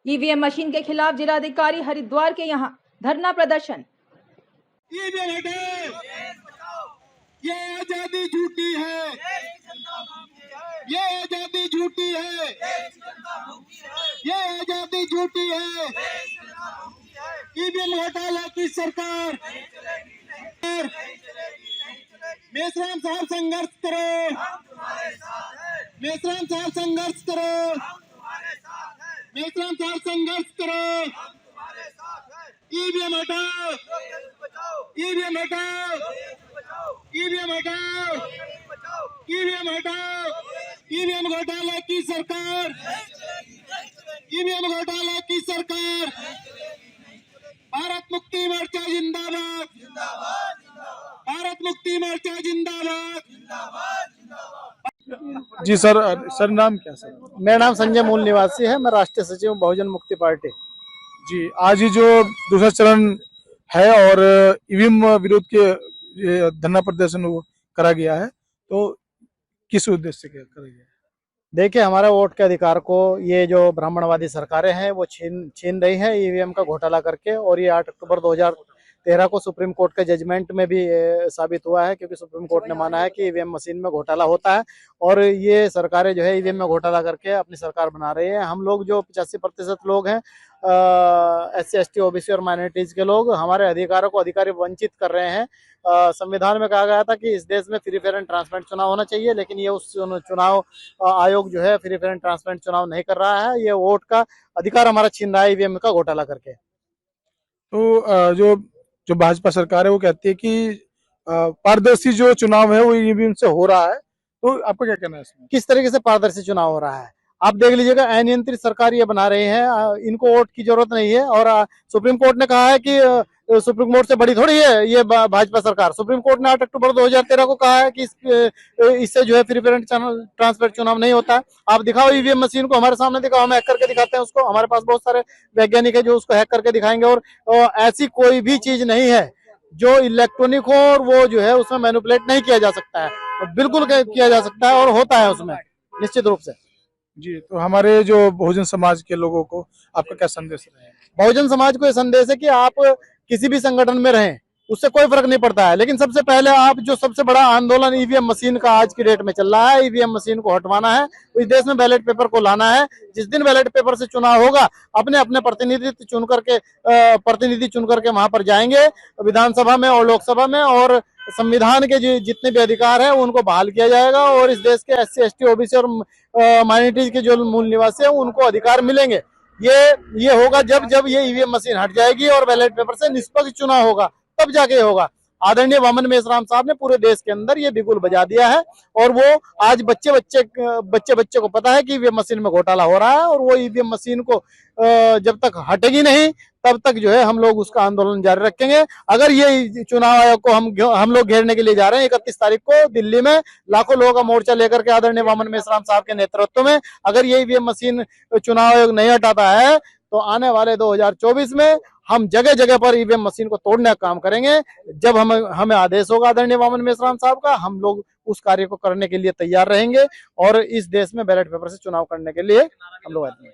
EVM machine के खिलाफ जिलाधिकारी हरिद्वार के यहाँ धरना प्रदर्शन। ईवीएम हटाओ, ये आजादी झूठी है, ये आजादी झूठी है, ये आजादी झूठी है। ईवीएम घोटाला की सरकार, मेश्राम साहब संघर्ष करो, मेश्राम साहब संघर्ष करो, मेश्राम साहब संघर्ष करो। ईवीएम हटाओ, ईवीएम हटाओ, ईवीएम हटाओ, ईवीएम हटाओ। ईवीएम घोटाला की सरकार, ईवीएम घोटाला की सरकार। भारत मुक्ति मोर्चा जिंदाबाद, भारत मुक्ति मोर्चा जिंदाबाद। जी सर नाम क्या सर? मेरा नाम संजय मूल निवासी है, मैं राष्ट्रीय सचिव बहुजन मुक्ति पार्टी। जी, आज ये जो दूसरा चरण है और ईवीएम विरोध के ये धरना प्रदर्शन वो करा गया है, तो किस उद्देश्य से करा गया है? देखिए, हमारे वोट के अधिकार को ये जो ब्राह्मणवादी सरकारें हैं वो छीन रही हैं ईवीएम का घोटाला करके। और ये 8 अक्टूबर 2013 को सुप्रीम कोर्ट के जजमेंट में भी साबित हुआ है, क्योंकि सुप्रीम कोर्ट ने माना है कि ईवीएम मशीन में घोटाला होता है और ये सरकारें जो है ईवीएम में घोटाला करके अपनी सरकार बना रही है। हम लोग जो 85% लोग हैं SC ST OBC और माइनॉरिटीज के लोग, हमारे अधिकारों को अधिकारी वंचित कर रहे हैं। संविधान में कहा गया था कि इस देश में फ्री फेयर एंड ट्रांसपेरेंट चुनाव होना चाहिए, लेकिन ये उस चुनाव आयोग जो है फ्री फेयर एंड ट्रांसपेरेंट चुनाव नहीं कर रहा है। ये वोट का अधिकार हमारा छीन रहा है ईवीएम का घोटाला करके। तो जो भाजपा सरकार है वो कहती है कि पारदर्शी जो चुनाव है वो ईवीएम से हो रहा है, तो आपका क्या कहना है इसमें? किस तरीके से पारदर्शी चुनाव हो रहा है आप देख लीजिएगा। अनियंत्रित सरकार ये बना रही है, इनको वोट की जरूरत नहीं है। और सुप्रीम कोर्ट ने कहा है कि सुप्रीम कोर्ट से बड़ी थोड़ी है ये भाजपा सरकार। सुप्रीम कोर्ट ने 8 अक्टूबर 2013 को कहा है कि इससे जो है फ्री फेयर एंड ट्रांसपेरेंट चुनाव नहीं होता है। आप दिखाओ ईवीएम मशीन को, हमारे सामने दिखाओ, हम हैक करके दिखाते हैं उसको। हमारे पास बहुत सारे वैज्ञानिक है जो उसको हैक करके दिखाएंगे। और ऐसी कोई भी चीज नहीं है जो इलेक्ट्रॉनिक हो और वो जो है उसमें मैनिपुलेट नहीं किया जा सकता है। बिल्कुल किया जा सकता है और होता है उसमें निश्चित रूप से। जी, तो हमारे जो बहुजन समाज के लोगों को आपका क्या संदेश है? बहुजन समाज को ये संदेश है कि आप किसी भी संगठन में रहें, उससे कोई फर्क नहीं पड़ता है, लेकिन सबसे पहले आप जो सबसे बड़ा आंदोलन ईवीएम मशीन का आज की डेट में चल रहा है, ईवीएम मशीन को हटवाना है। इस देश में बैलेट पेपर को लाना है। जिस दिन बैलेट पेपर से चुनाव होगा, अपने अपने प्रतिनिधि चुन करके वहां पर जाएंगे विधानसभा में और लोकसभा में, और संविधान के जितने भी अधिकार है उनको बहाल किया जाएगा। और इस देश के SC ST OBC और माइनॉरिटीज के जो मूल निवासी है उनको अधिकार मिलेंगे। ये होगा जब ये ईवीएम मशीन हट जाएगी और बैलेट पेपर से निष्पक्ष चुनाव होगा, तब जाके होगा। आदरणीय वामन मेश्राम साहब ने पूरे देश के अंदर ये बिगुल बजा दिया है और वो आज बच्चे को पता है कि ईवीएम मशीन में घोटाला हो रहा है। और वो ईवीएम मशीन को जब तक हटेगी नहीं तब तक जो है हम लोग उसका आंदोलन जारी रखेंगे। अगर ये चुनाव आयोग को हम लोग घेरने के लिए जा रहे हैं 31 तारीख को दिल्ली में, लाखों लोगों का मोर्चा लेकर के आदरणीय वामन मेश्राम साहब के नेतृत्व में। अगर ये ईवीएम मशीन चुनाव आयोग नहीं हटाता है तो आने वाले 2024 में हम जगह जगह पर ईवीएम मशीन को तोड़ने का काम करेंगे। जब हमें आदेश होगा आदरणीय वामन मेश्राम साहब का, हम लोग उस कार्य को करने के लिए तैयार रहेंगे और इस देश में बैलेट पेपर से चुनाव करने के लिए हम लोग आते हैं।